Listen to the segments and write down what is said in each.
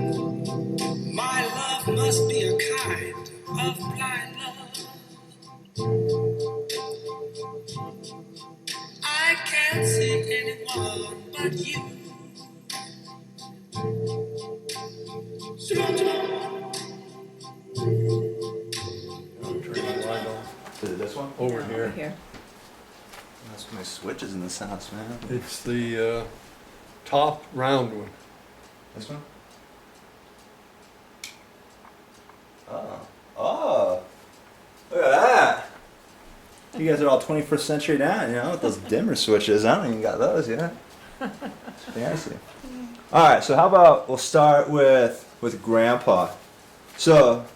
My love must be a kind of blind love. I can't see anyone but you. Turn the light on. Is it this one? Over Over here. here. There's so many switches in this house, man. It's the top round one. This one? Oh. Oh. Look at that. You guys are all 21st century now, you know, with those dimmer switches. I don't even got those yet. Fancy. Alright, so how about we'll start with Grandpa. So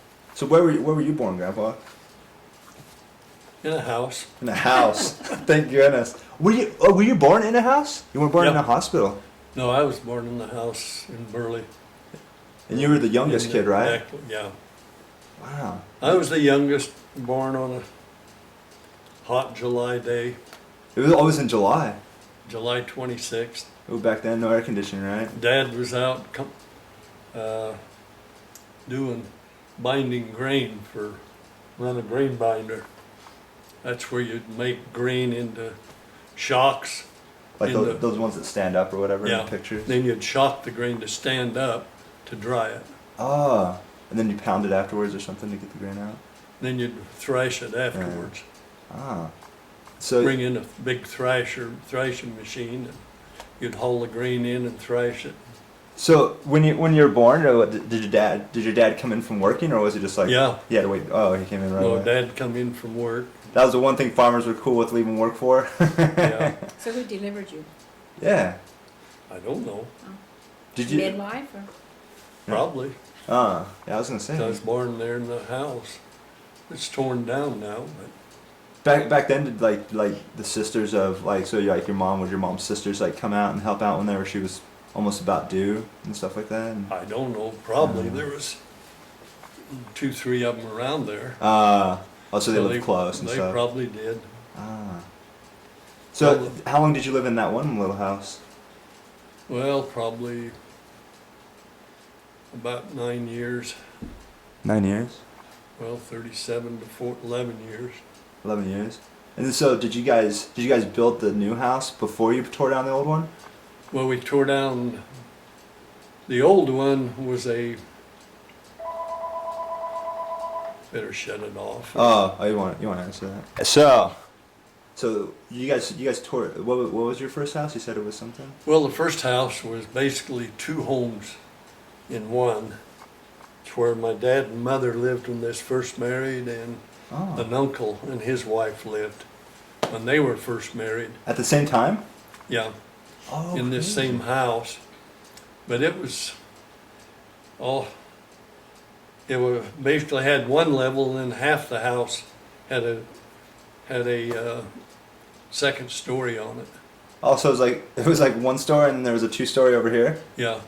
where were you born, Grandpa? In a house. In a house. Thank goodness. Were you born in a house? You weren't born in a Yep. hospital. No, I was born in the house in Burley. And you were the youngest kid, right? Yeah. Wow. I was the youngest, born on a hot July day, It was always in July. July 26th. Oh, back then, no air conditioning, right? Dad was out doing binding grain run a grain binder. That's where you'd make grain into shocks. Like In those ones that stand up or whatever in Yeah. the pictures. Then you'd shock the grain to stand up to dry it. Ah, and then you pound it afterwards or something to get the grain out. Then you'd thrash it afterwards. Ah, so Bring in a big thrashing machine, and you'd haul the grain in and thrash it. so when you were born, did your dad come in from working, or was it just like Yeah. he had to wait? Oh, he came in right No, away. Dad come in from work. That was the one thing farmers were cool with leaving work for. Yeah, So who delivered you? Yeah. I don't know. Did you? Midwife or? Probably. Yeah, I was gonna say. I was born there in the house. It's torn down now, but Back then, did like the sisters of like your mom, would your mom's sisters like come out and help out whenever she was almost about due and stuff like that? And, I don't know. Probably there was 2, 3 of them around there. oh, so they lived close and They stuff. probably did. So Well, how long did you live in that one little house? Well, probably about 9 years. 9 years. Well, 37 to 11 years. 11 years. And so did you guys build the new house before you tore down the old one? Well, we tore down, the old one was better shut it off. Oh, you want to answer that. So you guys tore it. What was your first house? You said it was something? Well, the first house was basically 2 homes in one. It's where my dad and mother lived when they was first married, and Oh. an uncle and his wife lived when they were first married. At the same time? Yeah, Oh. in this crazy. same house. But it was basically had one level, and then half the house had a second story on it. Also, it was like one story, and then there was a 2-story over here. Yeah,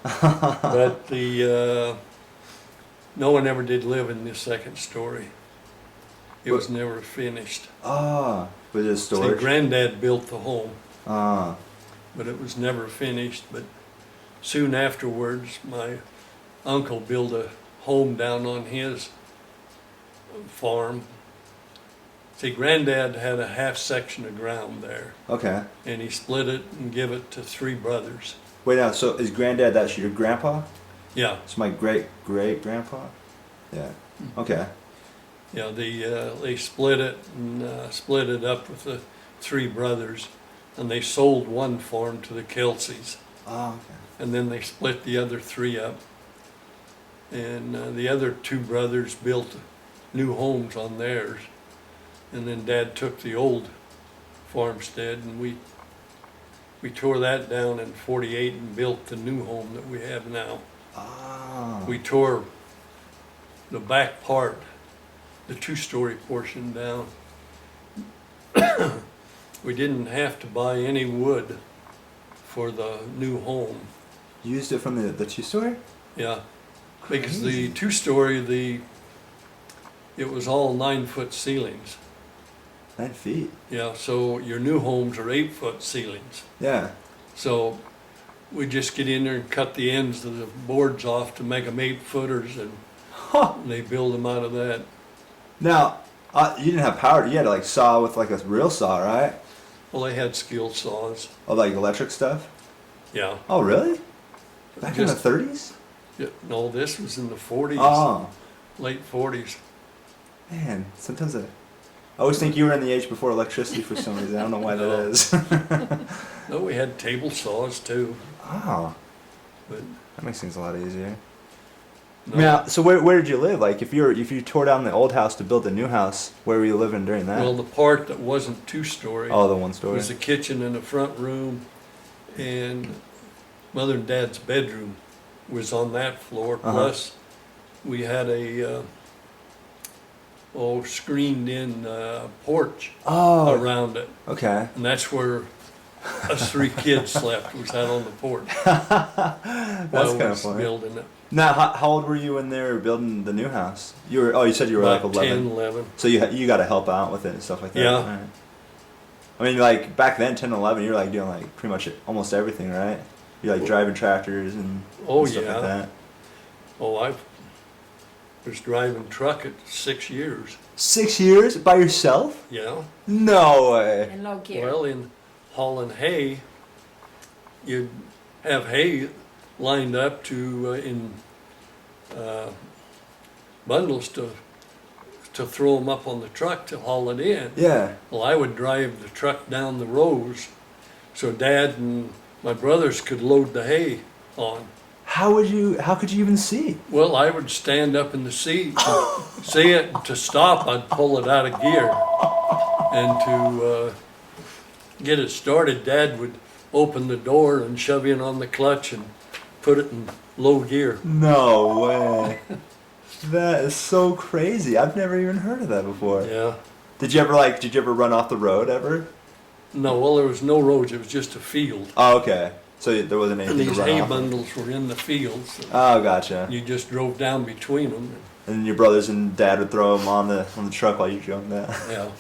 but no one ever did live in this second story. It was never finished. Ah, was it a See, storage? Granddad built the home, Ah, but it was never finished. But soon afterwards, my uncle built a home down on his farm. See, Granddad had a half section of ground there, okay. and he split it and gave it to 3 brothers. Wait now, so is Granddad, that's your grandpa? Yeah, It's my great-great-grandpa? Yeah. Okay. yeah. They split it and split it up with the 3 brothers, and they sold one farm to the Kelseys, Oh, okay. and then they split the other 3 up. And the other 2 brothers built new homes on theirs, and then Dad took the old farmstead, and we tore that down in '48 and built the new home that we have now. Ah. We tore the back part, the 2-story portion down. We didn't have to buy any wood for the new home. Used it from the 2-story? Yeah, because the Crazy. 2-story, it was all 9-foot ceilings. 9 feet. Yeah, so your new homes are 8-foot ceilings. Yeah. So we just get in there and cut the ends of the boards off to make them 8-footers, and Huh. they build them out of that. Now, you didn't have power. You had to like saw with like a real saw, right? Well, they had skill saws. Oh, like electric stuff? Yeah. Oh, really? Back in the Just- 30s? Yeah, no, this was in the 40s, Oh, late 40s. man. Sometimes I always think you were in the age before electricity for some reason. I don't know why that No. is. No, we had table saws too, Oh, but that makes things a lot easier. no. Now, so where did you live? Like, if you tore down the old house to build the new house, where were you living during that? Well, the part that wasn't 2-story Oh, the one story. was the kitchen and the front room, and Mother and Dad's bedroom was on that floor. Uh-huh. Plus, we had a screened-in porch Oh, around it, okay. and that's where us 3 kids slept. Was out on the porch That's while we kind of was funny. building it. Now, how old were you when they were building the new house? You said you were like About 11. 10, 11. So you got to help out with it and stuff like that. Yeah. Right. I mean, like back then, 10, 11, you're like doing like pretty much almost everything, right? You're like driving tractors and Oh, stuff like yeah. that. Oh, I was driving truck at 6 years. 6 years by yourself? Yeah. No way. In low gear. Well, in hauling hay, you'd have hay lined up to in bundles to throw them up on the truck to haul it in. Yeah. Well, I would drive the truck down the rows so Dad and my brothers could load the hay on. How could you even see? Well, I would stand up in the seat, and see it, and to stop, I'd pull it out of gear. And to get it started, Dad would open the door and shove in on the clutch and put it in low gear. No way. That is so crazy. I've never even heard of that before. Yeah. Did you ever run off the road ever? No, well, there was no roads, it was just a field. Oh, okay. So there wasn't And anything these to run hay off of. bundles were in the fields. and Oh, gotcha. You just drove down between them. And your brothers and dad would throw them on the truck while you drove that. Yeah.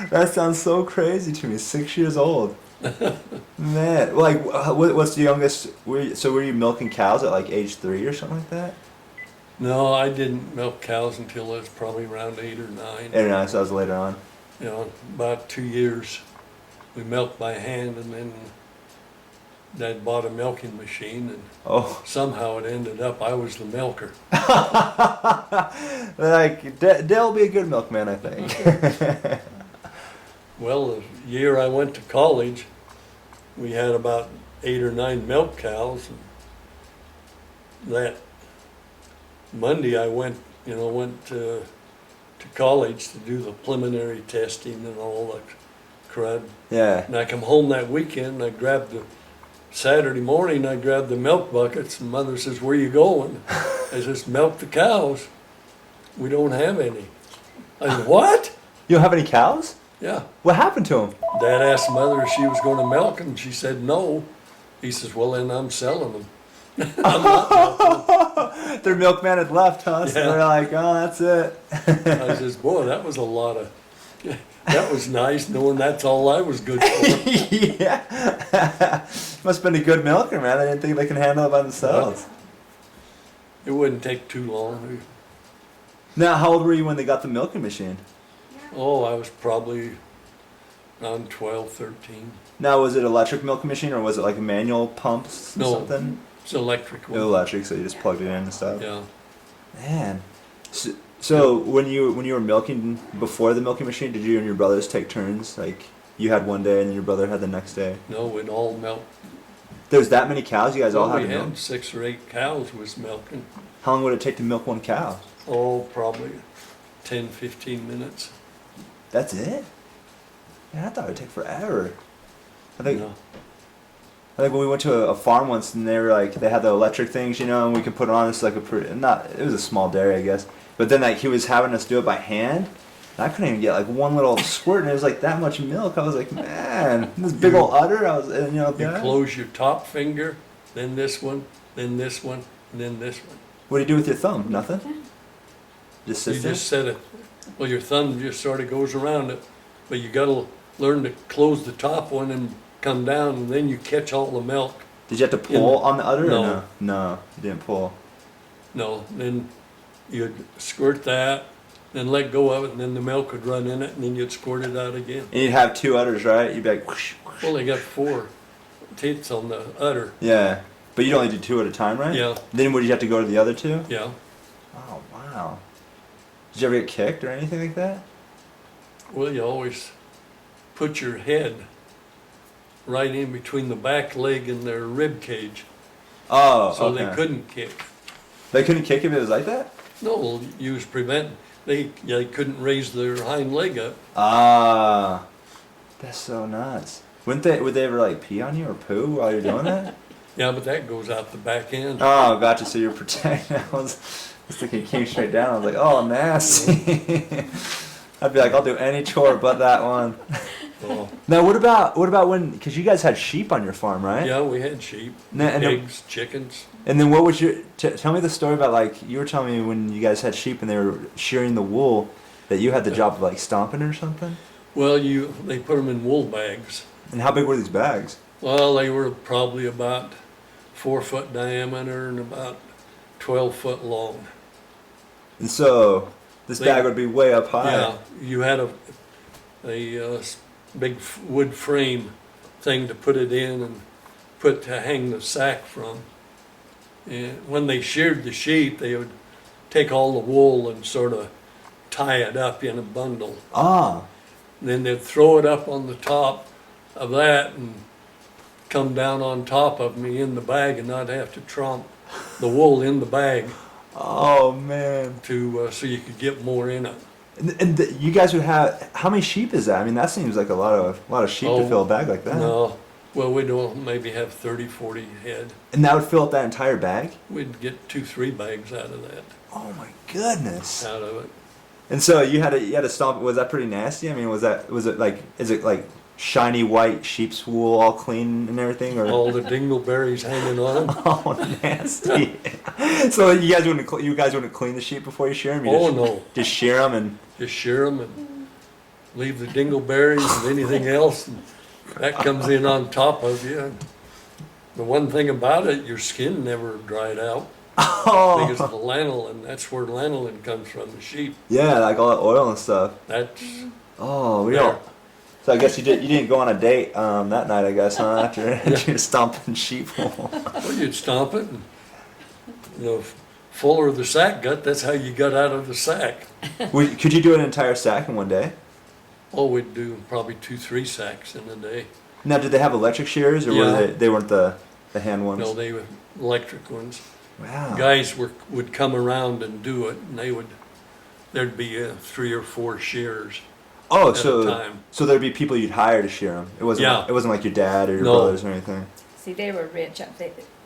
That sounds so crazy to me. 6 years old. Man, like, what's the youngest? Were you milking cows at like age 3 or something like that? No, I didn't milk cows until I was probably around 8 or 9. 8 or 9, so that was later on. You know, about 2 years, we milked by hand, and then Dad bought a milking machine, and Oh, somehow it ended up I was the milker. like Dell'll be a good milkman, I think. Well, the year I went to college, we had about 8 or 9 milk cows. And that Monday I went to college to do the preliminary testing and all that crud. Yeah. And I come home that weekend, I grabbed the Saturday morning, I grabbed the milk buckets, and Mother says, "Where you going?" I says, "Milk the cows. We don't have any." I said, "What?" You don't have any cows? Yeah. What happened to them? Dad asked Mother if she was going to milk them, and she said no. He says, "Well, then I'm selling them." I'm not milking them. Their milkman had left, huh? So Yeah. they're like, oh, that's it. I says, "Boy, that was a lot of, that was nice knowing that's all I was good for." Yeah. Must have been a good milker, man. They didn't think they can handle it by themselves. It wouldn't take too long. Now, how old were you when they got the milking machine? Oh, I was probably around 12, 13. Now, was it electric milking machine or was it like a manual pumps or No. something? It's electric It was one. electric, so you just plugged it in and stuff. Yeah. Man. So when you were milking before the milking machine, did you and your brothers take turns? Like you had one day and then your brother had the next day? No, we'd all milk. There was that many cows you guys all Well, had we to milk? had 6 or 8 cows was milking. How long would it take to milk one cow? Oh, probably 10, 15 minutes. That's it? Man, I thought it would take forever. I think No. when we went to a farm once and they were like they had the electric things, you know, and we could put it on. It's like it was a small dairy, I guess. But then like he was having us do it by hand. And I couldn't even get like one little squirt, and it was like that much milk. I was like, man, this big old udder. You close your top finger, then this one, then this one, and then this one. What do you do with your thumb? Nothing. Just You sit there. just set it. Well, your thumb just sort of goes around it, but you got to learn to close the top one and come down, and then you catch all the milk. Did you have to pull on the udder? No. Or no, no, you didn't pull. No, then you'd squirt that, then let go of it, and then the milk would run in it, and then you'd squirt it out again. And you'd have 2 udders, right? You'd be like, whoosh, whoosh. Well, they got 4 teats on the udder. Yeah, but you'd only do 2 at a time, right? Yeah, Then would you have to go to the other 2? yeah. Oh, wow. Did you ever get kicked or anything like that? Well, you always put your head right in between the back leg and their rib cage, Oh, so okay. they couldn't kick. They couldn't kick if it was like that? No, you was preventing. They couldn't raise their hind leg up. Ah, that's so nuts. Would they ever like pee on you or poo while you're doing that? Yeah, but that goes out the back end. Oh, gotcha. So you're protecting. I was thinking it came straight down. I was like, oh, nasty. I'd be like, I'll do any chore but that one. Oh. Now, what about when? Because you guys had sheep on your farm, right? Yeah, we had sheep, And pigs, chickens. And then what was your? Tell me the story about, like, you were telling me when you guys had sheep and they were shearing the wool, that you had the job of like stomping or something. Well, they put them in wool bags. And how big were these bags? Well, they were probably about 4 foot diameter and about 12 foot long. And so this bag would be way up high. Yeah, you had a big wood frame thing to put it in and to hang the sack from. And when they sheared the sheep, they would take all the wool and sort of tie it up in a bundle. Ah. Then they'd throw it up on the top of that and come down on top of me in the bag and not have to tromp the wool in the bag Oh man. so you could get more in it. And you guys would have, how many sheep is that? I mean, that seems like a lot of sheep to fill a bag like that. No, well, we'd maybe have 30, 40 head. And that would fill up that entire bag? We'd get 2, 3 bags out of that, Oh my goodness. out of it. And so you had to stomp. Was that pretty nasty? I mean, is it like shiny white sheep's wool, all clean and everything, or All the dingleberries hanging on them. oh nasty? So you guys wouldn't clean the sheep before you shear them? No. Just shear them and. Just shear them and leave the dingleberries and anything else, and that comes in on top of you. The one thing about it, your skin never dried out. Oh. Because of the lanolin, that's where lanolin comes from, the sheep. Yeah, like all that oil and stuff. That's Oh, we there. don't. So I guess you didn't go on a date that night, I guess, huh? After you're stomping sheep wool. Well, you'd stomp it, and fuller the sack got, that's how you got out of the sack. Could you do an entire sack in one day? Oh, we'd do probably 2, 3 sacks in a day. Now, did they have electric shears, or Yeah. they weren't the hand ones? No, they were electric ones. Wow. Guys would come around and do it, and there'd be 3 or 4 shears Oh, at a time. so there'd be people you'd hire to shear them. It wasn't. Yeah. It wasn't like your dad or your No. brothers or anything. See, they were rich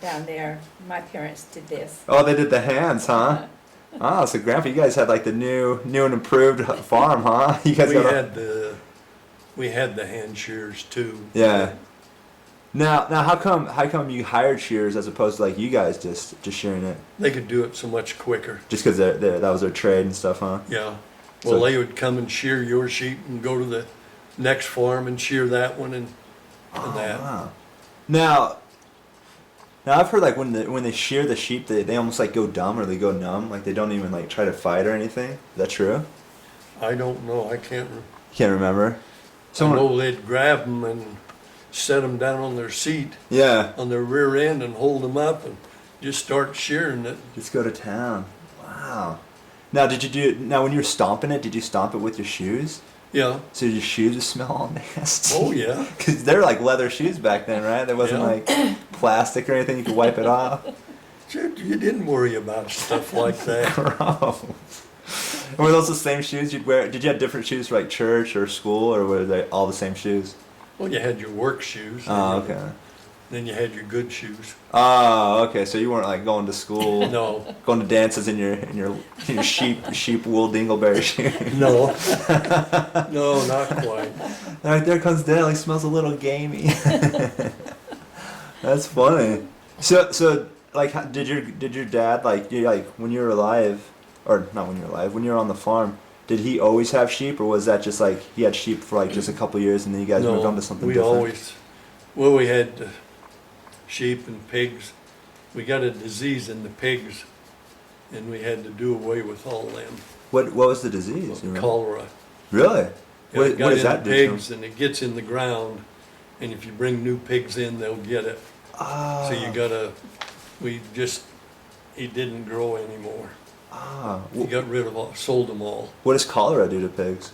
down there. My parents did this. Oh, they did the hands, huh? Oh, so Grandpa, you guys had like the new and improved farm, huh? You guys We had the hand shears too. Yeah. Now, how come you hired shears as opposed to like you guys just shearing it? They could do it so much quicker. Just because that was their trade and stuff, huh? Yeah. Well, So- they would come and shear your sheep and go to the next farm and shear that one and that. Wow. Now I've heard like when they shear the sheep, they almost like go dumb or they go numb, like they don't even like try to fight or anything. Is that true? I don't know. I can't. Can't remember. I know they'd grab them and set them down on their seat, Yeah. on their rear end, and hold them up and just start shearing it. Just go to town. Wow. Now, when you were stomping it, did you stomp it with your shoes? Yeah. So your shoes would smell all nasty? Oh yeah. Because they're like leather shoes back then, right? There wasn't Yeah. like plastic or anything you could wipe it off. You didn't worry about stuff like that. Gross. And were those the same shoes you'd wear? Did you have different shoes for like church or school, or were they all the same shoes? Well, you had your work shoes. Oh, okay. Then you had your good shoes. Oh, okay. So you weren't like going to school, No. going to dances in your sheep wool dingleberry shoes. No. No, not quite. All right, there comes Della. He smells a little gamey. That's funny. So like, did your dad like when you were alive, or not when you were alive, when you were on the farm? Did he always have sheep, or was that just like he had sheep for like just a couple years and then you guys moved on to something we different? always Well, we had sheep and pigs. We got a disease in the pigs, and we had to do away with all them. What was the disease? you remember? Cholera. Really? Yeah, What, it got what does in that the do to 'em? pigs, and it gets in the ground, and if you bring new pigs in, they'll get it. Ah. So you he didn't grow anymore. Ah. We got rid of all, sold them all. What does cholera do to pigs?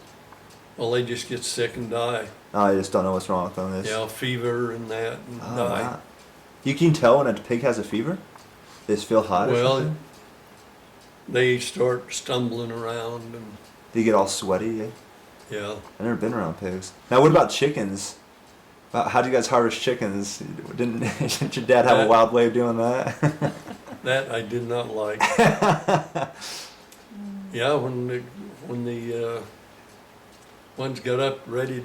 Well, they just get sick and die. Oh, I just don't know what's wrong with them. Yeah, fever and that, and Oh, die. wow. You can tell when a pig has a fever? They just feel hot or Well, something? they start stumbling around, and They get all sweaty? yeah. I've never been around pigs. Now, what about chickens? How do you guys harvest chickens? Didn't your dad have a wild way of doing that? That I did not like. Yeah, when the ones got up ready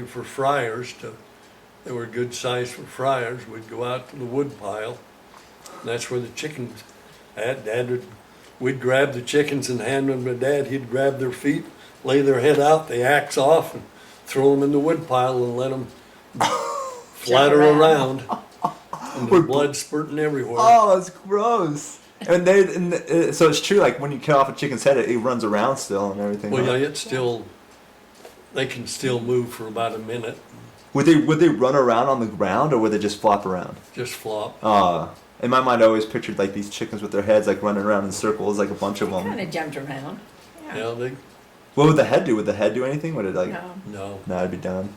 for fryers, they were good size for fryers, we'd go out to the wood pile, and that's where the chickens, we'd grab the chickens and hand them to Dad, he'd grab their feet, lay their head out, the axe off, and throw them in the wood pile and let them flatter around. And the blood spurting everywhere. Oh, that's gross. And so it's true, like when you cut off a chicken's head, it runs around still and everything. Well, huh? yeah, they can still move for about a minute, Would they run around on the ground or would they just flop around? just flop. In my mind, I always pictured like these chickens with their heads like running around in circles, like a bunch of them. Kind of jumped around. Yeah, What would the head do? Would the head do anything? Would it like? No. no. No, it'd be done.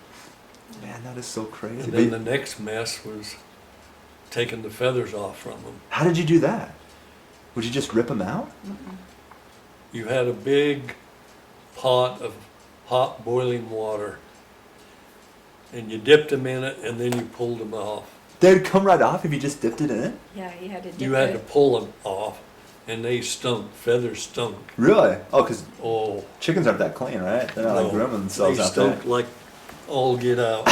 Man, that is so crazy. And then the next mess was taking the feathers off from them. How did you do that? Would you just rip them out? You had a big pot of hot boiling water, and you dipped them in it, and then you pulled them off. They'd come right off if you just dipped it in it? Yeah, you had to dip You had to it. pull them off, and they stunk. Feathers stunk. Really? Oh, because Oh, chickens aren't that clean, right? They're not like no. grooming themselves They out there. stunk like all get out.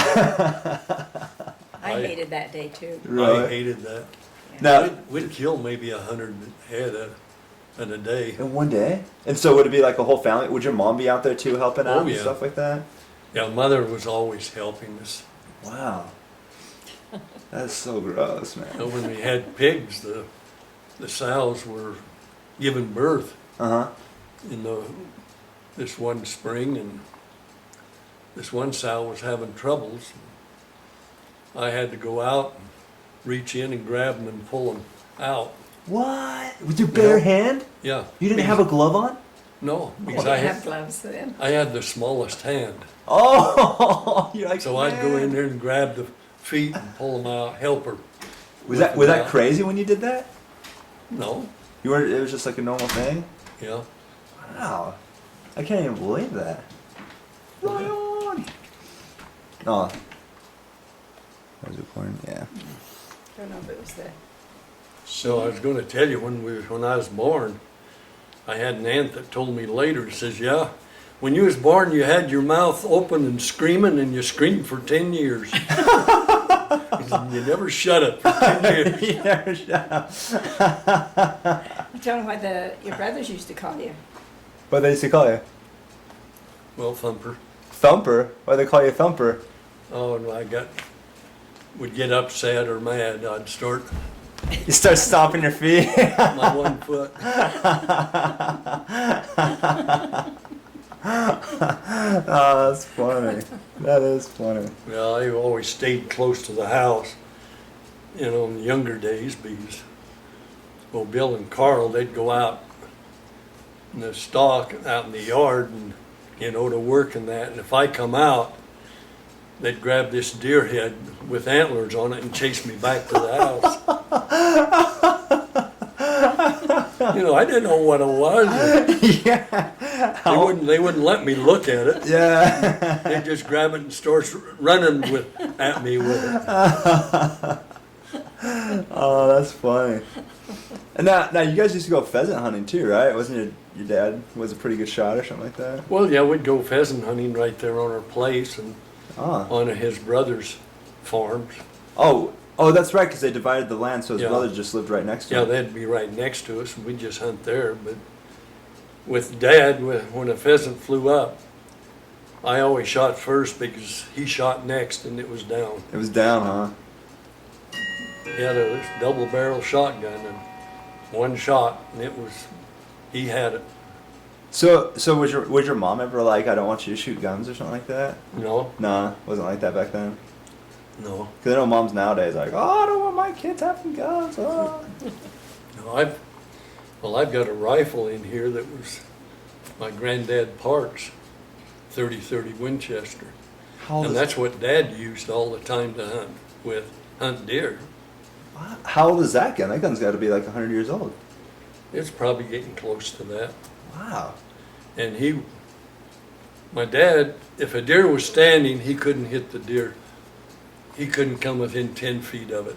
I hated that day too. I Really? hated that. Now, We'd kill maybe 100 head in a day. in one day? And so would it be like a whole family? Would your mom be out there too helping out Oh, and yeah. stuff like that? Yeah, Mother was always helping us. Wow. That's so gross, man. And when we had pigs, the sows were giving birth Uh-huh. in this one spring, and this one sow was having troubles. I had to go out, and reach in and grab them and pull them out. What? With your bare Yeah. hand? Yeah. You didn't have a glove on? No, I because didn't have gloves then. I had the smallest hand. Oh, you're like, So I'd go man. in there and grab the feet and pull them out, help her. Was lift that them out. crazy when you did that? No, You were. It was just like a normal thing. yeah. Wow, I can't even believe that. Right on. Oh, that was recording. Yeah. I don't know if it was the. So I was going to tell you when I was born, I had an aunt that told me later. Says, "Yeah, when you was born, you had your mouth open and screaming, and you screamed for 10 years. He said, you never shut it for 10 years." You never shut up. Tell me what your brothers used to call you. What they used to call you? Well, Thumper. Thumper. Why they call you Thumper? Oh, and would get upset or mad. I'd start You start stomping your feet. my one foot. Oh, that's funny. That is funny. Well, I always stayed close to the house, in the younger days because, well, Bill and Carl, they'd go out in the stock out in the yard and, to work and that. And if I come out, they'd grab this deer head with antlers on it and chase me back to the house. I didn't know what it was. Yeah. They wouldn't let me look at it. Yeah. They'd just grab it and start running at me with it. Oh, that's funny. And now you guys used to go pheasant hunting too, right? Wasn't your dad was a pretty good shot or something like that? Well, yeah, we'd go pheasant hunting right there on our place and Oh. on his brother's farms. Oh, that's right, because they divided the land, so his Yeah. brothers just lived right next to Yeah, him. they'd be right next to us, and we'd just hunt there. But with Dad, when a pheasant flew up, I always shot first because he shot next and it was down. It was down, huh? He had a double barrel shotgun and one shot and he had it. So was your mom ever like, I don't want you to shoot guns or something like that? No, Nah, wasn't like that back then. no, Because I know moms nowadays like, oh, I don't want my kids having guns. Oh. no. I've got a rifle in here that was my granddad Park's 30-30 Winchester. How old And is, that's what Dad used all the time to hunt deer. how old is that gun? That gun's got to be like 100 years old. It's probably getting close to that. Wow. And my dad, if a deer was standing, he couldn't hit the deer. He couldn't come within 10 feet of it.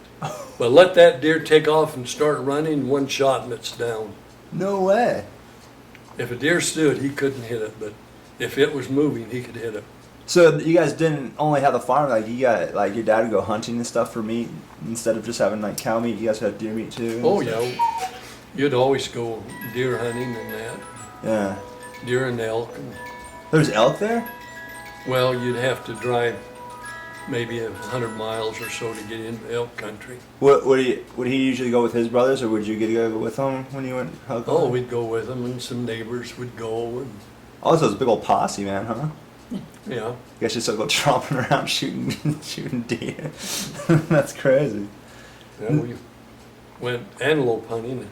But let that deer take off and start running, one shot and it's down. No way. If a deer stood, he couldn't hit it, but if it was moving, he could hit it. So you guys didn't only have the farm, like you got, like your dad would go hunting and stuff for meat instead of just having like cow meat, you guys had deer meat too? and Oh stuff? yeah, you'd always go deer hunting and that, Yeah. deer and elk. There's elk there? Well, you'd have to drive maybe 100 miles or so to get into elk country. Would he usually go with his brothers, or would you get to go with him when you went elk Oh, hunting? we'd go with them and some neighbors would go and, Oh, so it's a big old posse, man, huh? yeah. You guys just go tromping around shooting deer. That's crazy. Yeah, we went antelope hunting.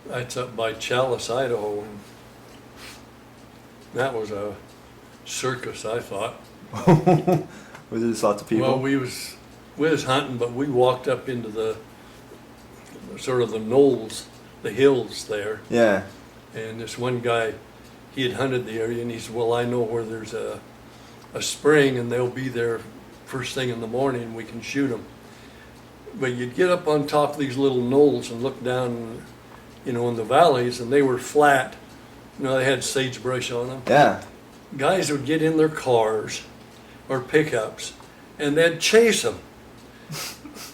That's up by Chalis, Idaho. And that was a circus, I thought. Was there just lots of people? Well, we was hunting, but we walked up into the sort of the knolls, the hills there. Yeah. And this one guy, he had hunted the area, and he said, well, I know where there's a spring, and they'll be there first thing in the morning, and we can shoot them. But you'd get up on top of these little knolls and look down, in the valleys, and they were flat. They had sagebrush on them. Yeah. Guys would get in their cars or pickups, and they'd chase them.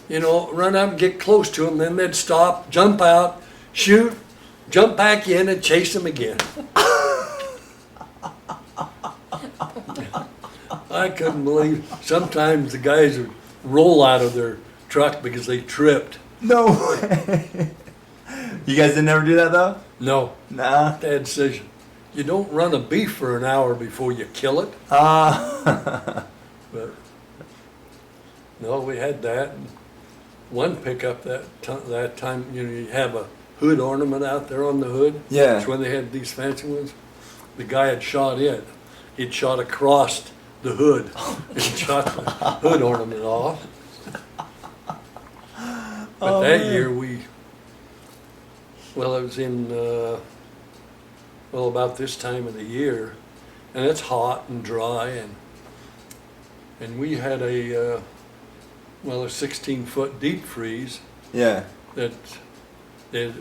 Run up and get close to them, then they'd stop, jump out, shoot, jump back in, and chase them again. I couldn't believe. Sometimes the guys would roll out of their truck because they tripped. No way. You guys didn't ever do that though? No, Nah. Dad says you don't run a beef for an hour before you kill it. But no, we had that. And one pickup that time, you have a hood ornament out there on the hood. Yeah. That's when they had these fancy ones. The guy had shot it. He'd shot across the hood and shot the hood ornament off. But that man. year it was in, about this time of the year, and it's hot and dry, and we had a 16-foot deep freeze Yeah. that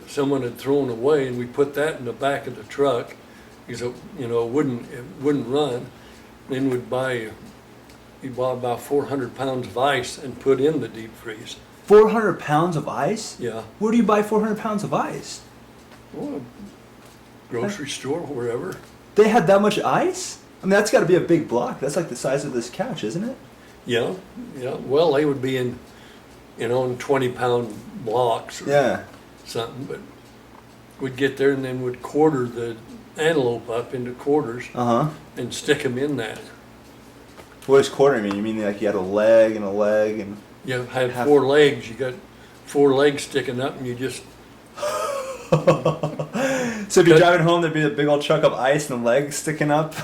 someone had thrown away, and we put that in the back of the truck because it wouldn't run. Then we'd buy about 400 pounds of ice and put in the deep freeze. 400 pounds of ice? Yeah. Where do you buy 400 pounds of ice? Well, grocery store, wherever. They had that much ice? I mean, that's got to be a big block. That's like the size of this couch, isn't it? Yeah. Well, they would be in 20-pound blocks or Yeah. something, but we'd get there and then we'd quarter the antelope up into quarters Uh-huh. and stick them in that. What does quarter mean? You mean like you had a leg and... You had Half- 4 legs. You got 4 legs sticking up, and you just So if you're driving home, there'd be a big old chunk of ice and the legs sticking up?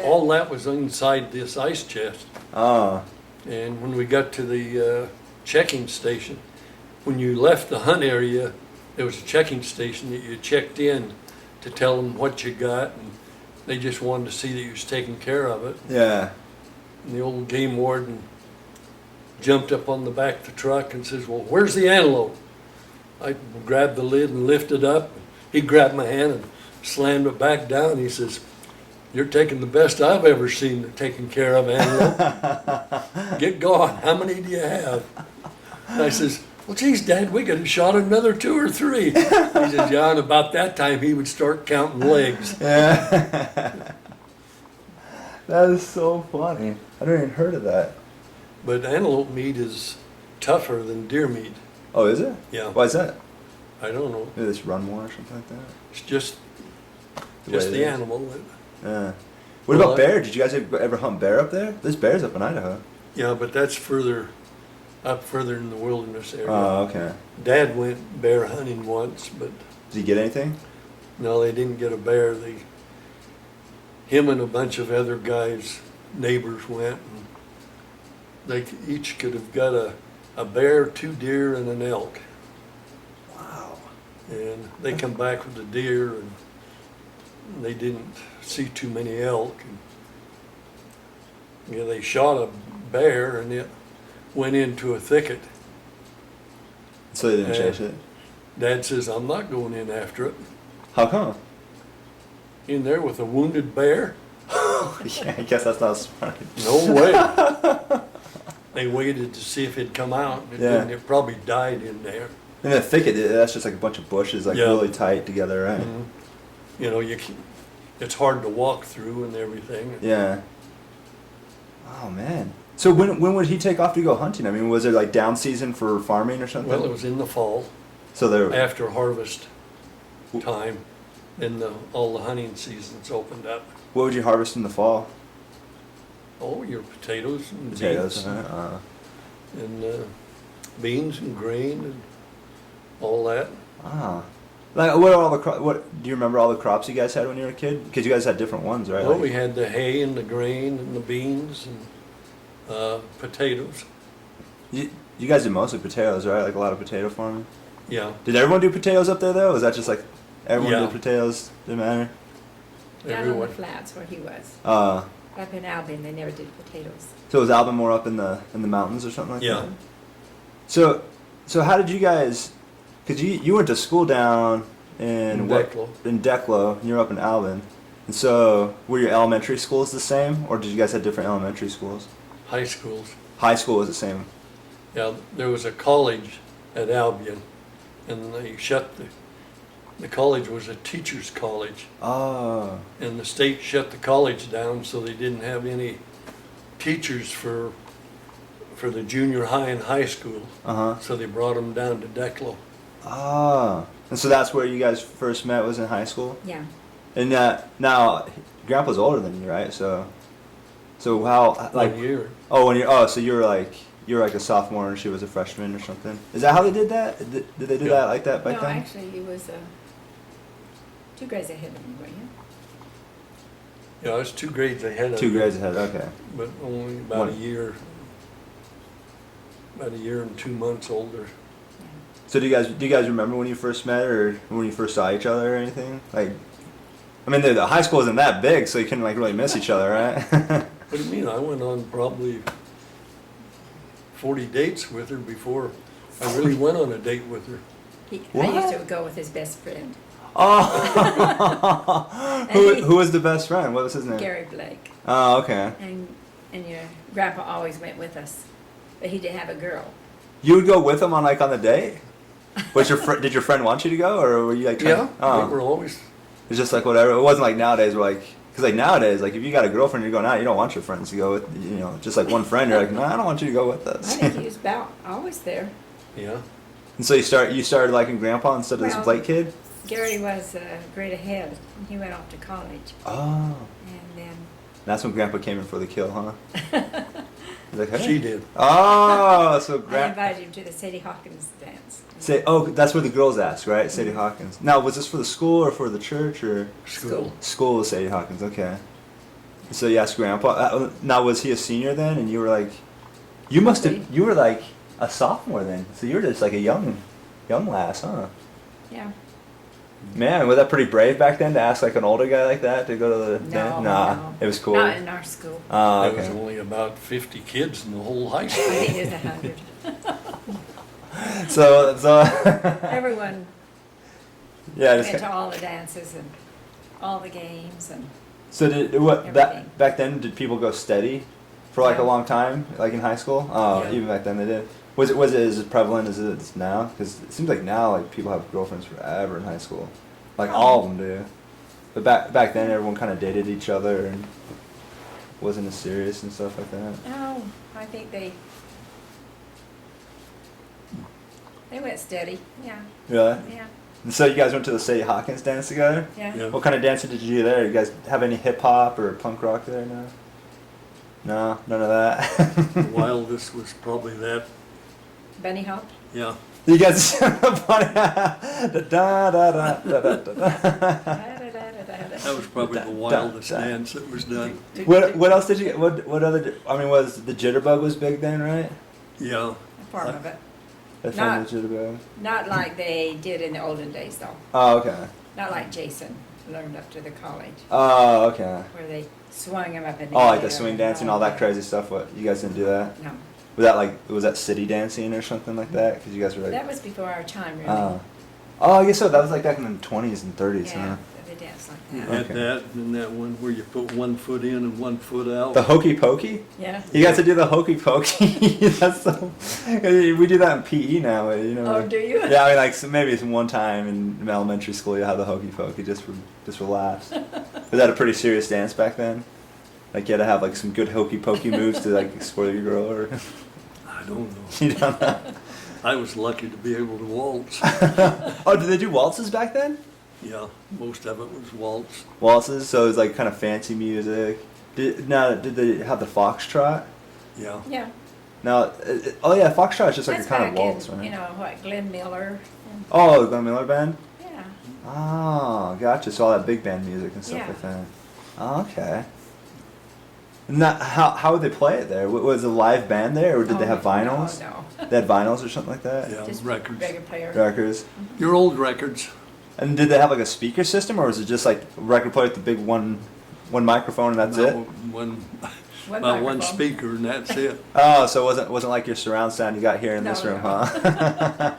all that was inside this ice chest. Oh. And when we got to the checking station, when you left the hunt area, there was a checking station that you checked in to tell them what you got, and they just wanted to see that you was taking care of it. Yeah. And the old game warden jumped up on the back of the truck and says, well, where's the antelope? I grabbed the lid and lifted up. He grabbed my hand and slammed it back down. He says, you're taking the best I've ever seen at taking care of antelope. Get going. How many do you have? And I says, well, geez, Dad, we could have shot another 2 or 3. He says, yeah, and about that time he would start counting legs. Yeah. That is so funny. I never even heard of that. But antelope meat is tougher than deer meat. Oh, is it? Yeah. Why is that? I don't know. Maybe they just run more or something like that? It's just The way it the is. animal. Yeah. What Well, about bear? Did you guys ever hunt bear up there? There's bears up in Idaho. Yeah, but that's further in the wilderness area. Oh, okay. Dad went bear hunting once, but Did you get anything? no, they didn't get a bear. Him and a bunch of other guys, neighbors went, and they each could have got a bear, 2 deer, and an elk. Wow. And they come back with the deer, and they didn't see too many elk. And, yeah, they shot a bear, and it went into a thicket. So they didn't chase it? Dad says, I'm not going in after it. How come? In there with a wounded bear? Yeah, I guess that's not smart. No way. They waited to see if it'd come out. It Yeah. didn't. It probably died in there. In a thicket, that's just like a bunch of bushes, like Yeah. really tight together, right? Mhm. You know, it's hard to walk through and everything. Yeah. Oh man. So when would he take off to go hunting? I mean, was it like down season for farming or something? Well, it was in the fall, So there. after harvest time, then all the hunting seasons opened up. What would you harvest in the fall? Oh, your potatoes and Potatoes. beans, Uh-huh. and beans and grain and all that. Ah. Like, what are all the what do you remember all the crops you guys had when you were a kid? Because you guys had different ones, right? Well, Like- we had the hay and the grain and the beans and potatoes. You guys did mostly potatoes, right? Like a lot of potato farming. Yeah, Did everyone do potatoes up there though? Was that just like everyone Yeah. did potatoes? Didn't matter. Down on everyone. the flats where he was. Uh, Up in Albion, they never did potatoes. so was Alvin more up in the mountains or something like Yeah. that? So how did you guys? Because you went to school down in Declo. In Declo, and you're up in Alvin. And so were your elementary schools the same, or did you guys have different elementary schools? High schools. High school was the same. Yeah, there was a college at Albion, and they shut the college was a teacher's college, Oh. and the state shut the college down, so they didn't have any teachers for the junior high and high school. Uh-huh. So they brought them down to Declo. Ah. And so that's where you guys first met, was in high school? Yeah. And now Grandpa's older than you, right? So how like 1 year. so you were like a sophomore and she was a freshman or something. Is that how they did that? Did they do Yeah. that like that back No, then? actually, he was 2 grades ahead of me, weren't you? Yeah, I was 2 grades ahead of 2 them, grades ahead. Okay. but only about One. a year. About a year and 2 months older. Yeah. So do you guys remember when you first met or when you first saw each other or anything? Like, I mean, the high school isn't that big, so you couldn't like really miss each other, right? What do you mean? I went on probably 40 dates with her before I really went on a date with her. I What? used to go with his best friend, Oh. who was the best friend? What was his name? Gary Blake. Oh, okay. And your grandpa always went with us, but he did have a girl. You would go with him on the date? Did your friend want you to go, or were you like trying? Yeah, Oh. we were always. It's just like whatever. It wasn't like nowadays where because like nowadays, like if you got a girlfriend, you're going out, you don't want your friends to go with, just like one friend. You're like, no, I don't want you to go with I us. think he was about always there. Yeah. And so you started liking Grandpa instead of this Well- Blake kid. Gary was a grade ahead. He went off to college, Oh, and that's when Grandpa came in for the kill, huh? then He's like, hey. She did. Oh, so I invited him to the Sadie Hawkins dance. that's where the girls ask, right? Sadie Hawkins. Now, was this for the school or for the church or? School. School was Sadie Hawkins, okay. So you asked Grandpa. Now, was he a senior then? And you were like, you were like a sophomore then. So you were just like a young lass, huh? Yeah. Man, was that pretty brave back then to ask like an older guy like that to go to the No, dance? Nah, no. it was cool. Not in our school. Oh, There was okay. only about 50 kids in the whole high I school. think it was 100. So Everyone yeah, went just, to all the dances and all the games and so everything. back then did people go steady for like a Yeah. long time, like in high school? Oh, Yeah. even back then they did. Was it as prevalent as it is now? Because it seems like now like people have girlfriends forever in high school, like all of them do. But back then everyone kind of dated each other and wasn't as serious and stuff like that. Oh, I think they went steady. Yeah, Really? yeah, And so you guys went to the Sadie Hawkins dance together? yeah. Yeah. What kind of dancing did you do there? You guys have any hip hop or punk rock there? No. No, none of that. The wildest was probably that, Bunny hop. yeah. You guys funny. Da, da, da, da, da, da, da. That was probably the wildest dance that was done. What else did you get? What other? I mean, was the jitterbug was big then, right? Yeah. A part of it. They found the jitterbug. Not like they did in the olden days, though. Oh, okay. Not like Jason learned up to the college, Oh, okay. where they swung him up in the Oh, like the air swing and dancing, all that crazy stuff. What you guys didn't do that? No, Was that city dancing or something like that? Because you guys were like. that was before our time, really. Oh, I guess so. That was like back in the 20s and 30s, Yeah, huh? they danced like You that. had Okay. that, and that one where you put one foot in and one foot out. The hokey pokey? Yeah. You guys to do the hokey pokey? That's so. We do that in PE now, you know. Oh, do you? Yeah, I mean, like maybe it's one time in elementary school you have the hokey pokey just for laughs. Was that a pretty serious dance back then? Like you had to have like some good hokey pokey moves to like spoil your girl, or I don't know. you don't know. I was lucky to be able to waltz. Oh, did they do waltzes back then? Yeah, most of it was waltz. Waltzes, so it was like kind of fancy music. Did they have the foxtrot? Yeah. Yeah. Now, oh yeah, foxtrot is just like That's a kind of back waltz, in, right? you know, what, Glenn Miller. And, Oh, the Glenn Miller Band? yeah. Oh, gotcha. So all that big band music and stuff Yeah. like that. Oh, okay. And that, how would they play it there? Was it a live band there, or did they have vinyls? No, They had vinyls or something like that? Yeah, just records. regular player. Records. Your old records. And did they have like a speaker system, or was it just like a record player with the big one microphone and that's About it? One, One about one microphone. speaker and that's it. Oh, so it wasn't like your surround sound you got here in No, this room, no. huh?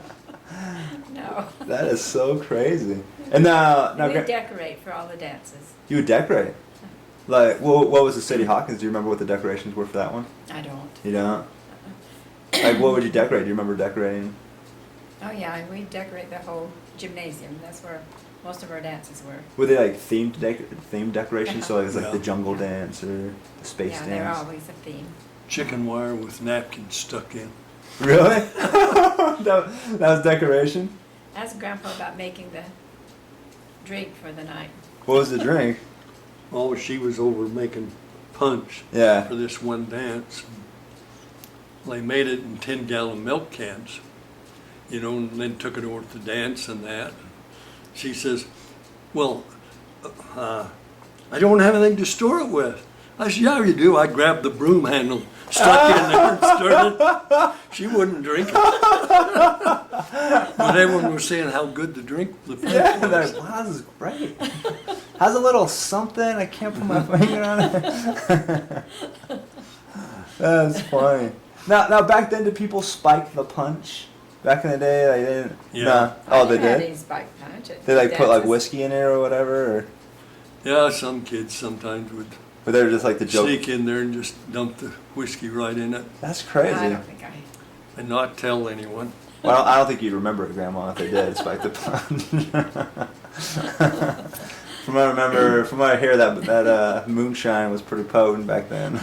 No. That is so crazy. And now We decorate for all the dances. you would decorate. Like, what was the Sadie Hawkins? Do you remember what the decorations were for that one? I don't. You don't? Like, what would you decorate? Do you remember decorating? Oh, yeah, and we decorate the whole gymnasium. That's where most of our dances were. Were they like themed decorations? So it was like Yeah. the jungle dance or the space Yeah, they're dance? always a theme. Chicken wire with napkins stuck in. Really? that was decoration? Ask Grandpa about making the drink for the night. What was the drink? Oh, she was over making punch Yeah. for this one dance. They made it in 10-gallon milk cans, you know, and then took it over to the dance and that. She says, well, I don't have anything to store it with. I said, yeah, you do. I grabbed the broom handle, stuck it in there and started. She wouldn't drink it. But everyone was saying how good the drink, the punch Yeah, was. wow, this is great. Has a little something, I can't put my finger on it. That's funny. Now back then, did people spike the punch? Back in the day, like, they didn't. Yeah. Nah. I Oh, they didn't have did. any spike punch at They like put like dances. whiskey in it or whatever, or Yeah, some kids sometimes would but they were just like the joke. sneak in there and just dump the whiskey right in it That's I crazy. don't think I. and not tell anyone. Well, I don't think you'd remember it, Grandma, if they did spike the punch. From what I hear, that moonshine was pretty potent back then.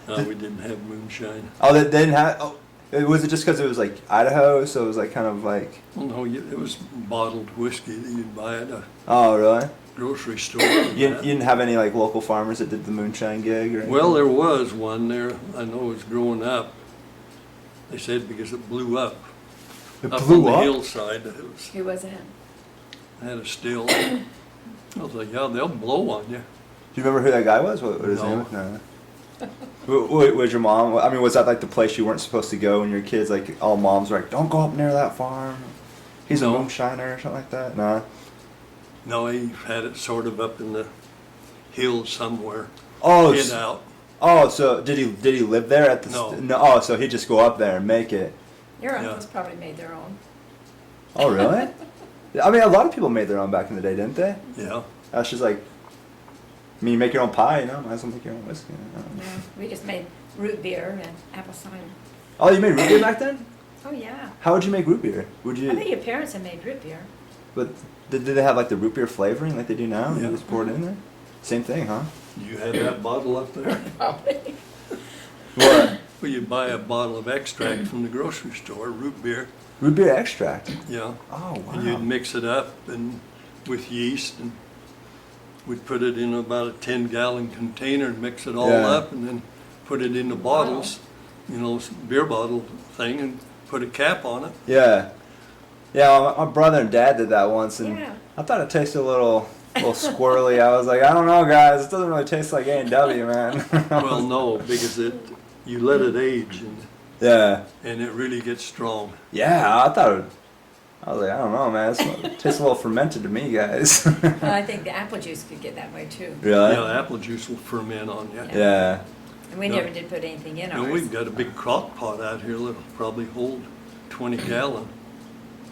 No, we didn't have moonshine. Oh, they didn't have. Oh, was it just because it was like Idaho, so it was like kind of like. Well, no, it was bottled whiskey that you'd buy at a Oh, really? grocery store. You didn't have any like local farmers that did the moonshine gig or anything? Well, there was one there. I know it was growing up. They said because it blew up. It Up blew on the up? hillside. It was Who was it? had a still. I was like, yeah, they'll blow on you. Do you remember who that guy was? What his No. name was? No. Was your mom? I mean, was that like the place you weren't supposed to go when you were kids? Like all moms were like, "Don't go up near that farm. He's a No. moonshiner or something like that." No. No, he had it sort of up in the hills somewhere. Oh. Hid out. Oh, so did he live there at the? No. No. Oh, so he'd just go up there and make it. Your Yeah. uncles probably made their own. Oh, really? I mean, a lot of people made their own back in the day, didn't they? Yeah. That's just like. I mean, you make your own pie, you know. Might as well make your own whiskey. You know? Yeah, we just made root beer and apple cider. Oh, you made root beer back then? Oh, yeah. How would you make root beer? Would you? I think your parents have made root beer. But did they have like the root beer flavoring like they do now? Yeah. You just pour it in there. Same thing, huh? You have that bottle up there? Probably. What? Well, you buy a bottle of extract from the grocery store, root beer, Root beer extract. yeah. Oh And you'd wow. mix it up and with yeast, and we'd put it in about a 10-gallon container and mix it all Yeah. up, and then put it in the bottles, beer bottle thing, and put a cap on it. Yeah. Yeah, my brother and dad did that once, and Yeah. I thought it tasted a little squirrely. I was like, I don't know, guys. It doesn't really taste like A&W, man. Well, no, because you let it age, Yeah. and it really gets strong. Yeah, I was like, I don't know, man. It tastes a little fermented to me, guys. Well, I think the apple juice could get that way too. Really? Yeah, apple juice will ferment on you. Yeah. And we No. never did put anything in Now, ours. we've got a big crock pot out here that'll probably hold 20 gallon.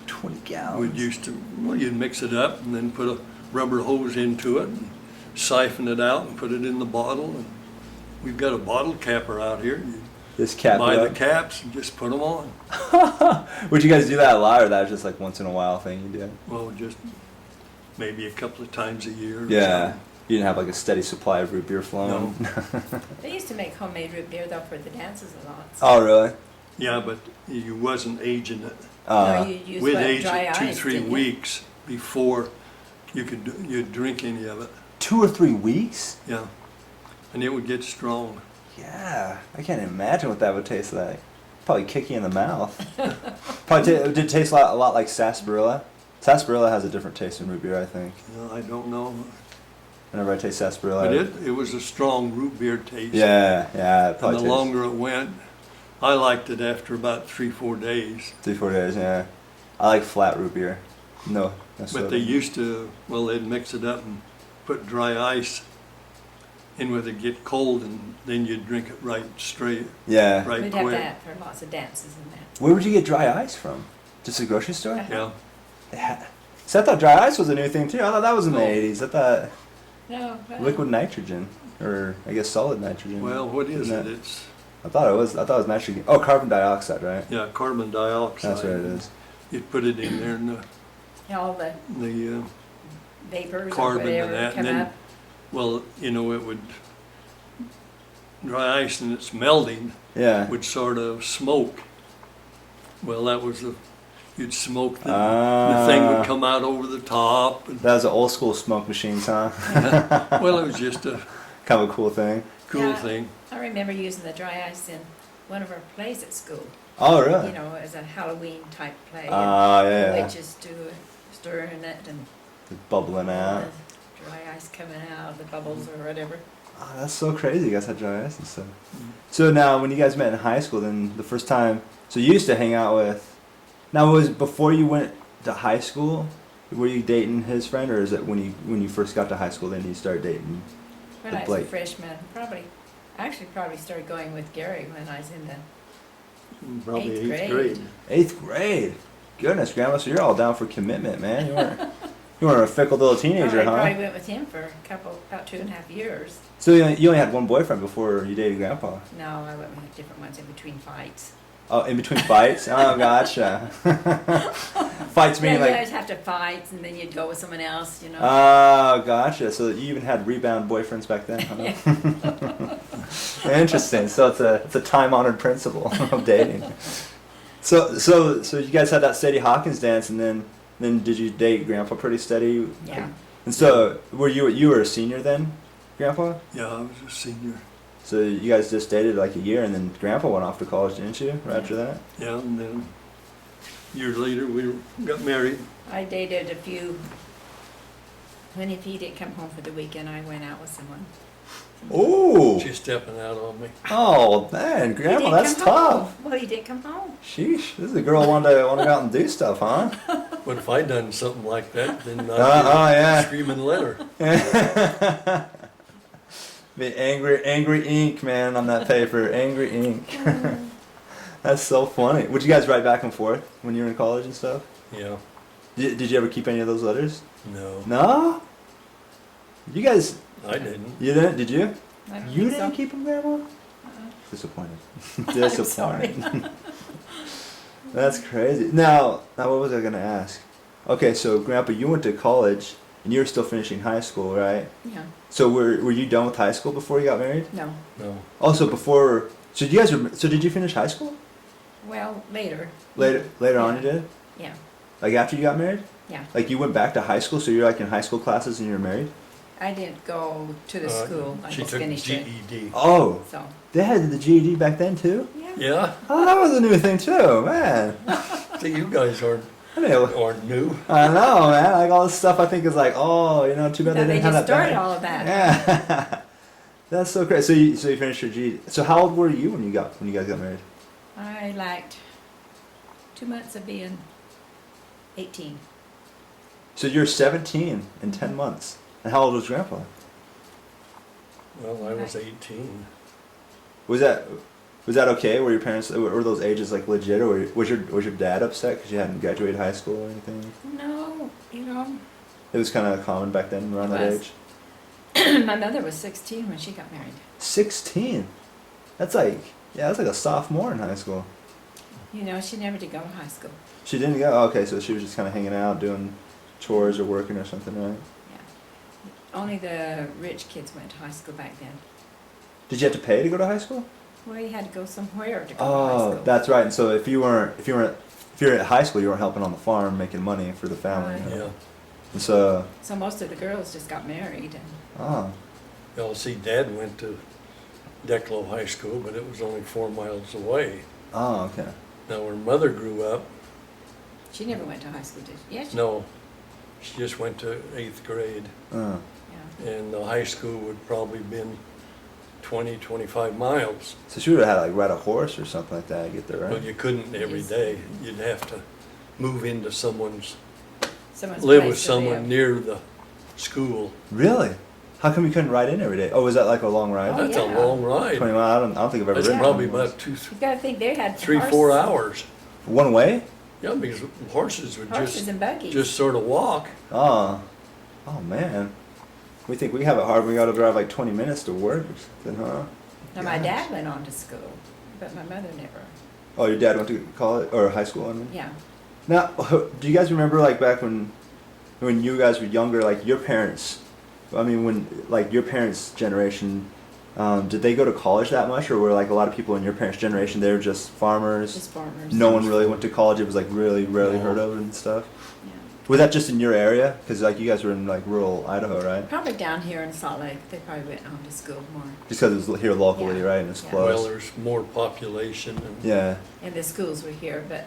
20 gallons. We'd used to, well, you'd mix it up and then put a rubber hose into it and siphon it out and put it in the bottle. And we've got a bottle capper out here. You Just cap buy it the up. caps and just put them on. Would you guys do that a lot, or that was just like once in a while thing you did? Well, just maybe a couple of times a year. or Yeah. something. You didn't have like a steady supply of root beer flowing? They used to make homemade root beer though for the dances a lot. Oh, really? Yeah, but you wasn't aging it. No, you used We'd what, age dry it ice, 2-3 didn't you? weeks before you'd drink any of it. 2 or 3 weeks? Yeah, and it would get strong. Yeah, I can't imagine what that would taste like. Probably kick you in the mouth. Probably did it taste a lot like sarsaparilla? Sarsaparilla has a different taste than root beer, I think. I don't know, Whenever I taste sarsaparilla. but it was a strong root beer taste. Yeah, it And probably the tastes longer it went, I liked it after about 3-4 days. 3-4 days, yeah. I like flat root beer. No soda. But they used to, well, they'd mix it up and put dry ice in with it, get cold, and then you'd drink it right straight, Yeah. right We'd have quick. that for lots of dances and that. Where would you get dry ice from? Just a grocery store? Yeah, So I thought dry ice was a new thing too. I thought that was in the No. 80s. I thought No. liquid nitrogen, or I guess solid nitrogen. well, what is Isn't it? that- It's, I thought it was nitrogen. Oh, carbon dioxide, right? yeah, carbon dioxide. That's what it is. You'd put it in there and All the the vapors or carbon and whatever that, come and then, up. well, it would, dry ice and it's melting Yeah. would sort of smoke. Well, that was you'd smoke, the thing Ah. would come out over the top. And, That was the old school smoke machines, huh? well, it was just a Kind of a cool thing. cool Yeah. thing. I remember using the dry ice in one of our plays at school. Oh, really? You know, as a Halloween type play. Ah, and yeah. the witches stirring it and It's bubbling out. the dry ice coming out, the bubbles or whatever. Oh, that's so crazy. You guys had dry ice and stuff. So now, when you guys met in high school, then the first time, so you used to hang out with. Now, was before you went to high school? Were you dating his friend, or is it when you first got to high school, then you started dating? When The I was Blake. a freshman, I actually probably started going with Gary when I was in the, Probably Eighth eighth grade. grade. 8th grade. Goodness, Grandma, so you're all down for commitment, man. You weren't a fickle little teenager, I probably huh? went with him for about 2.5 years. So you only had one boyfriend before you dated Grandpa. No, I went with different ones in between fights. Oh, in between fights? Oh, gotcha. Fights meaning Then you like. always have to fight, and then you'd go with someone else, you know. Oh, gotcha. So you even had rebound boyfriends back then, huh? Interesting. So it's a time-honored principle of dating. So you guys had that Sadie Hawkins dance, and then did you date Grandpa pretty steady? Yeah. And so were you were a senior then, Grandpa? Yeah, I was a senior. So you guys just dated like a year, and then Grandpa went off to college, didn't you? Right after that. Yeah, and then years later we got married. I dated a few. When if he didn't come home for the weekend, I went out with someone. Oh. She's stepping out on me. Oh man, He Grandpa, didn't that's come tough. home. Well, he didn't come home. Sheesh, this is a girl wanted to go out and do stuff, huh? But if I'd done something like that, then I'd Oh, yeah. screaming letter. Be angry ink, man, on that paper. Angry ink. That's so funny. Would you guys write back and forth when you were in college and stuff? Yeah, Did you ever keep any of those letters? no, No? You guys, I didn't. you didn't, did you? I don't You think didn't so. keep them, Grandma? Uh-uh. Disappointed. I'm Disappointed. That's crazy. Now what was I going to ask? Okay, so Grandpa, you went to college. and you were still finishing high school, right? Yeah, So were you done with high school before you got married? no, No. Also before, so you guys were, so did you finish high school? well, later. Later on Yeah. you did? Yeah, Like after you got married? yeah. Like you went back to high school, so you're like in high school classes and you're married? I didn't go to the school, I She just took finished it, GED. Oh, so, they had the GED back then too? yeah. Yeah. Oh, that was a new thing too, man. See, you guys aren't I mean, aren't new. I know, man. Like all this stuff, I think is like, oh, you know, too bad No, they they didn't have just that started back. all of that. Yeah, that's so great. So you finished your GED. So how old were you when you guys got married? I liked 2 months of being 18. So you're 17 in 10 months. And how old was Grandpa? Well, I was 18. Was that okay? Were your parents were those ages like legit, or was your dad upset because you hadn't graduated high school or anything? No, you know, It was kind of common back then around It that was. age. my mother was 16 when she got married. 16. That's like that's like a sophomore in high school. You know, she never did go to high school. She didn't go. Oh, okay, so she was just kind of hanging out, doing chores or working or something, right? Yeah. Only the rich kids went to high school back then. Did you have to pay to go to high school? Well, you had to go somewhere to go to high Oh, school. that's right. And so if you were at high school, you weren't helping on the farm, making money for the family. Right. huh? Yeah. And so, So most of the girls just got married, and oh, Well, see, Dad went to Declo High School, but it was only 4 miles away. oh, okay. Now, where Mother grew up, she never went to high school, did she? Yeah, she, no, she just went to 8th grade. Uh, yeah. And the high school would probably been 20, 25 miles. so she would have had to like ride a horse or something like that to get there, right? But you couldn't every Yes. day. You'd have to move into someone's, Someone's live place with to someone live. near the school. Really? How come you couldn't ride in every day? Oh, was that like a long ride? Oh, That's yeah. a long ride. 20 miles? I don't think I've ever That's ridden probably one. about 2, You gotta think they had 3, horse- 4 hours. One way? Yeah, because horses would horses and buggies. just sort of walk. Oh, oh man. We think we have it hard. We got to drive like 20 minutes to work or something, huh? Now, my Gosh. dad went on to school, but my mother never. Oh, your dad went to college or high school, I mean? Yeah. Now, do you guys remember like back when you guys were younger, like your parents? I mean, when like your parents' generation, did they go to college that much, or were like a lot of people in your parents' generation they were just farmers? Just farmers. No one really went to college. It was like really rarely No. heard of and stuff. Yeah. Was that just in your area? Because like you guys were in like rural Idaho, right? Probably down here in Salt Lake, they probably went on to school more. Just because it was here locally, Yeah. right? And it's Yeah. close. Well, there's more population. And Yeah. And the schools were here, but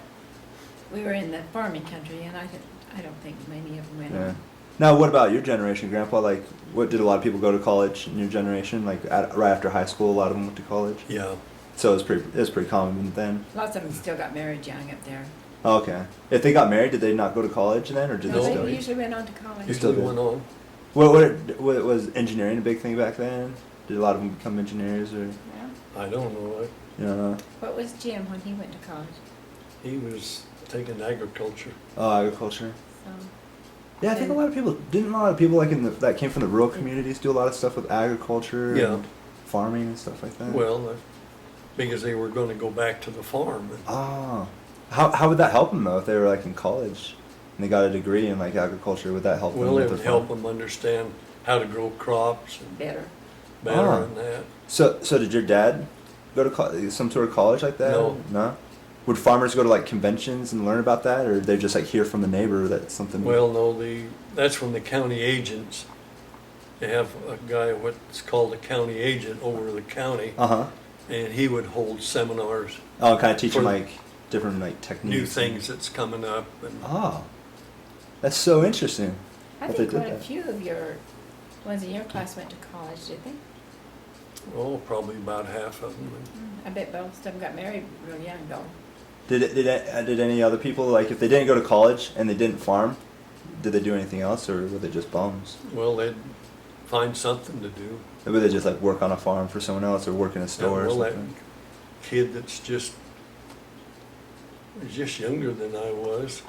we were in the farming country, and I don't think many of them went Yeah. on. Now, what about your generation, Grandpa? Like, what did a lot of people go to college in your generation? Like, right after high school, a lot of them went to college. Yeah. So it was pretty common then. Lots of them still got married young up there. Oh, okay. If they got married, did they not go to college then, or did No. they They still? usually went on to college. You still Usually did. went on. What was engineering a big thing back then? Did a lot of them become engineers, or Yeah. I don't know. you know? What was Jim when he went to college? He was taking agriculture. Oh, agriculture. So, Yeah, I think a lot of people like that came from the rural communities do a lot of stuff with agriculture Yeah. and farming and stuff like that. Well, because they were going to go back to the farm. Oh, how would that help them though if they were like in college and they got a degree in like agriculture? Would that help them? Well, with it their would help farm? them understand how to grow crops and better. better Ah. and that. So did your dad go to some sort of college like that? No. No. Would farmers go to like conventions and learn about that, or they just like hear from the neighbor that something? Well, no, that's from the county agents. They have a guy, what's called a county agent over the county, Uh huh. and he would hold seminars, Oh, kind of teach them For like different like techniques. new things that's coming up. And Oh, that's so interesting. I that think they did quite a that. few of your ones in your class went to college, did they? oh, probably about half of them. I bet most of them got married real young though. Did any other people like if they didn't go to college and they didn't farm, did they do anything else, or were they just bums? Well, they'd find something to do. Or would they just like work on a farm for someone else or work in a store well, or that something? kid that's was just younger than I was.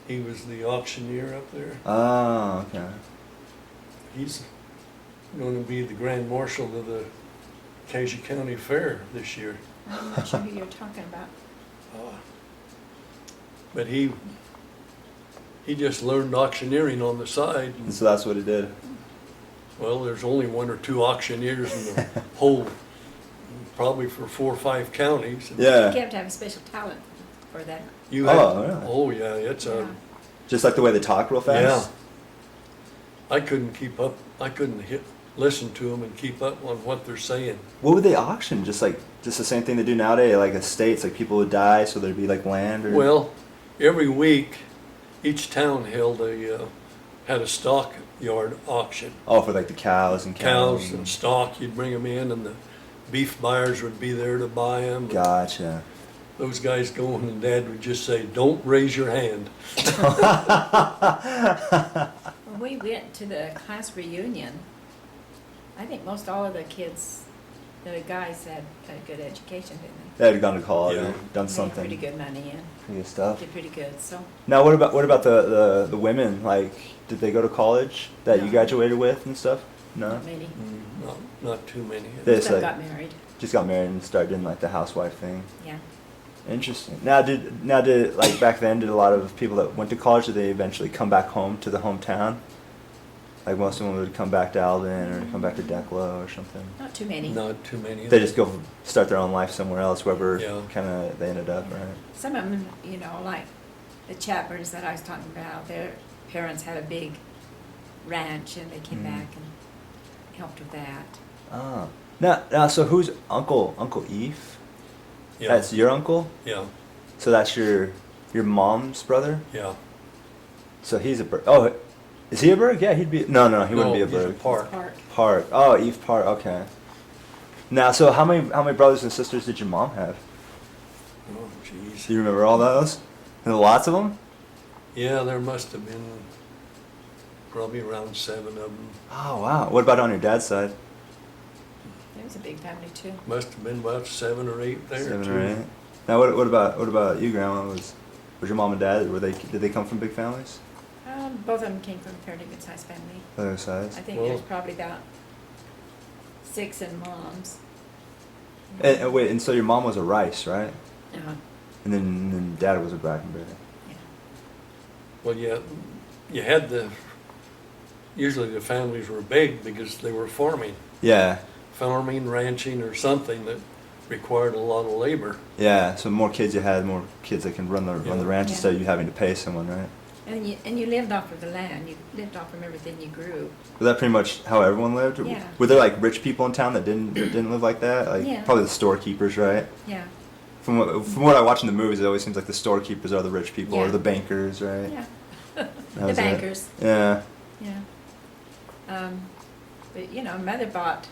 He was the auctioneer up there. Oh, okay. He's going to be the grand marshal of the Casey County Fair this year. I'm not sure who you're talking about. But he He just learned auctioneering on the side. And so that's what he did. Well, there's only one or two auctioneers in the whole, probably for 4 or 5 counties. You Yeah. have to have a special talent for that. You Oh, have, really? oh yeah, it's Yeah. a, Just like the way they talk real yeah. fast. I couldn't keep up, I couldn't listen to them and keep up on what they're saying. What would they auction? Just the same thing they do nowadays, like estates, like people would die, so there'd be like land or. Well, every week, each town had a stock yard auction. Oh, for like the cows and Cows and stock, you'd bring them in and the beef buyers would be there to buy them. Gotcha. Those guys going and Dad would just say, "Don't raise your hand." When we went to the class reunion, I think most all of the kids, the guys had a good education, didn't they? They had gone to college Yeah. or done Made something. pretty good money and Pretty good stuff. did pretty good, so. Now, what about the women? Like, did they go to college that you No. graduated with and stuff? No, Not many. Not too many. They Some like got married, just got married and started doing like the housewife thing. yeah. Interesting. Now, did like back then? Did a lot of people that went to college, did they eventually come back home to the hometown? Like most of them would come back to Alvin or come back to Della or something. Not too many. Not too many. They just go start their own life somewhere else, wherever Yeah. kind of they ended up, right? Some of them, you know, like the Chapmans that I was talking about, their parents had a big ranch and they came Mm. back and helped with that. Ah. Now, so who's Uncle Eve? Yeah, That's your uncle? yeah, So that's your mom's brother? yeah. So he's a Berg. Oh, is he a Berg? Yeah, he'd be. No, he wouldn't No, be a he's a Berg. Park. Park. Park. Oh, Eve Park. Okay. Now, so how many brothers and sisters did your mom have? Oh, jeez. Do you remember all those? There were lots of them. Yeah, there must have been probably around 7 of them. Oh wow. What about on your dad's side? It was a big family too. Must have been about 7 or 8 there. 7 too. or 8. Now, what about you, Grandma? Was your mom and dad? Did they come from big families? Both of them came from a fairly good sized family. Other sides. I think Well- there's probably about 6 in moms. And wait, and so your mom was a Rice, right? Uh-huh. And then dad was a Brackenberry. Yeah. Well, yeah, you had usually the families were big because they were farming, Yeah. ranching, or something that required a lot of labor. Yeah. So the more kids you had, more kids that can run the Yeah. ranch Yeah. instead of you having to pay someone, right? And you lived off of the land. You lived off from everything you grew. Was that pretty much how everyone lived? Or Yeah. Were there like rich people in town that didn't live like that? Like Yeah. probably the storekeepers, right? Yeah. From what I watch in the movies, it always seems like the storekeepers are the rich people or Yeah. the bankers, right? Yeah. That The was it. bankers. Yeah. Yeah. But you know, Mother bought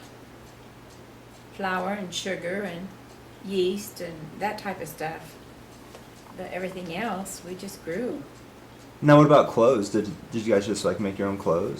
flour and sugar and yeast and that type of stuff. But everything else we just grew. Now, what about clothes? Did you guys just like make your own clothes?